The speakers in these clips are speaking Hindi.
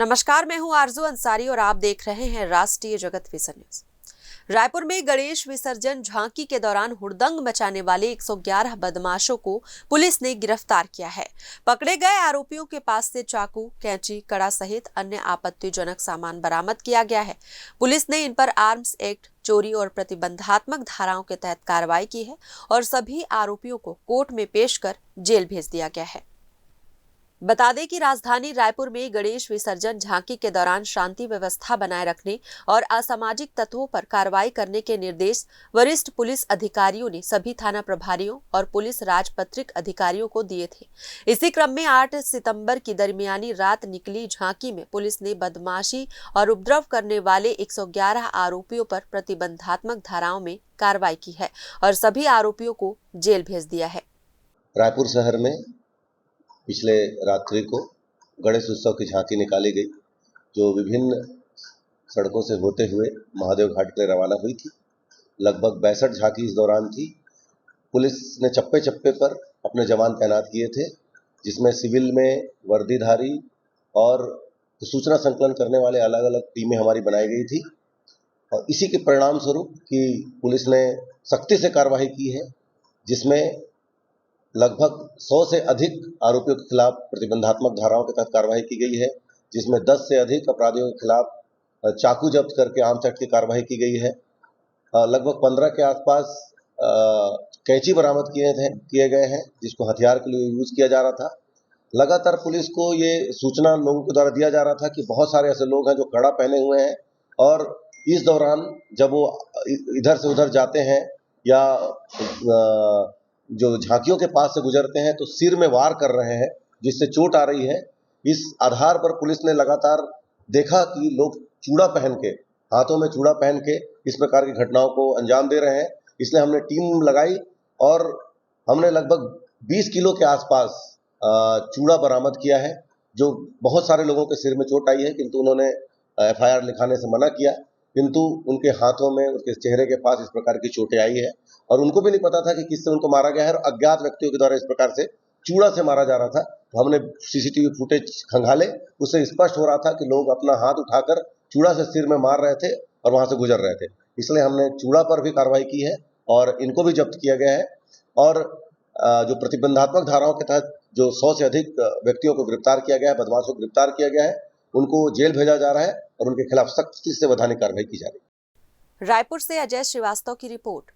नमस्कार, मैं हूं आरजू अंसारी और आप देख रहे हैं राष्ट्रीय जगत विसर न्यूज। रायपुर में गणेश विसर्जन झांकी के दौरान हुड़दंग मचाने वाले 111 बदमाशों को पुलिस ने गिरफ्तार किया है। पकड़े गए आरोपियों के पास से चाकू, कैंची, कड़ा सहित अन्य आपत्तिजनक सामान बरामद किया गया है। पुलिस ने इन पर आर्म्स एक्ट, चोरी और प्रतिबंधात्मक धाराओं के तहत कार्रवाई की है और सभी आरोपियों को कोर्ट में पेश कर जेल भेज दिया गया है। बता दें कि राजधानी रायपुर में गणेश विसर्जन झांकी के दौरान शांति व्यवस्था बनाए रखने और असामाजिक तत्वों पर कार्रवाई करने के निर्देश वरिष्ठ पुलिस अधिकारियों ने सभी थाना प्रभारियों और पुलिस राजपत्रित अधिकारियों को दिए थे। इसी क्रम में 8 सितंबर की दरमियानी रात निकली झांकी में पुलिस ने बदमाशी और उपद्रव करने वाले 111 आरोपियों पर प्रतिबंधात्मक धाराओं में कार्रवाई की है और सभी आरोपियों को जेल भेज दिया है। रायपुर शहर में पिछले रात्रि को गणेश उत्सव की झांकी निकाली गई, जो विभिन्न सड़कों से होते हुए महादेव घाट के लिए रवाना हुई थी। लगभग 62 झांकी इस दौरान थी। पुलिस ने चप्पे चप्पे पर अपने जवान तैनात किए थे, जिसमें सिविल में वर्दीधारी और सूचना संकलन करने वाले अलग अलग टीमें हमारी बनाई गई थी। और इसी के परिणाम स्वरूप कि पुलिस ने सख्ती से कार्रवाई की है, जिसमें लगभग 100 से अधिक आरोपियों के खिलाफ प्रतिबंधात्मक धाराओं के तहत कार्रवाई की गई है, जिसमें 10 से अधिक अपराधियों के खिलाफ चाकू जब्त करके आर्म्स एक्ट की कार्रवाई की गई है। लगभग 15 के आसपास कैंची बरामद किए गए हैं, जिसको हथियार के लिए यूज किया जा रहा था। लगातार पुलिस को ये सूचना लोगों के द्वारा दिया जा रहा था कि बहुत सारे ऐसे लोग हैं जो कड़ा पहने हुए हैं और इस दौरान जब वो इधर से उधर जाते हैं या जो झांकियों के पास से गुजरते हैं तो सिर में वार कर रहे हैं, जिससे चोट आ रही है। इस आधार पर पुलिस ने लगातार देखा कि लोग चूड़ा पहन के, हाथों में चूड़ा पहन के इस प्रकार की घटनाओं को अंजाम दे रहे हैं। इसलिए हमने टीम लगाई और हमने लगभग 20 किलो के आसपास चूड़ा बरामद किया है, जो बहुत सारे लोगों के सिर में चोट आई है, किंतु उन्होंने FIR लिखाने से मना किया। किंतु उनके हाथों में, उनके चेहरे के पास इस प्रकार की चोटें आई है और उनको भी नहीं पता था कि किससे उनको मारा गया है और अज्ञात व्यक्तियों के द्वारा इस प्रकार से चूड़ा से मारा जा रहा था। तो हमने CCTV फुटेज खंगाले, उससे स्पष्ट हो रहा था कि लोग अपना हाथ उठाकर चूड़ा से सिर में मार रहे थे और वहां से गुजर रहे थे। इसलिए हमने चूड़ा पर भी कार्रवाई की है और इनको भी जब्त किया गया है। और जो प्रतिबंधात्मक धाराओं के तहत जो 100 से अधिक व्यक्तियों को गिरफ्तार किया गया है, बदमाशों को गिरफ्तार किया गया है, उनको जेल भेजा जा रहा है और उनके खिलाफ सख्ती से वैधानिक कार्रवाई की जा रही है। रायपुर से अजय श्रीवास्तव की रिपोर्ट।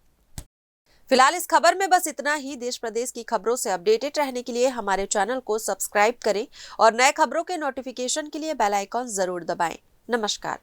फिलहाल इस खबर में बस इतना ही। देश प्रदेश की खबरों से अपडेटेड रहने के लिए हमारे चैनल को सब्सक्राइब करें और नए खबरों के नोटिफिकेशन के लिए बेल आइकॉन जरूर दबाएं। नमस्कार।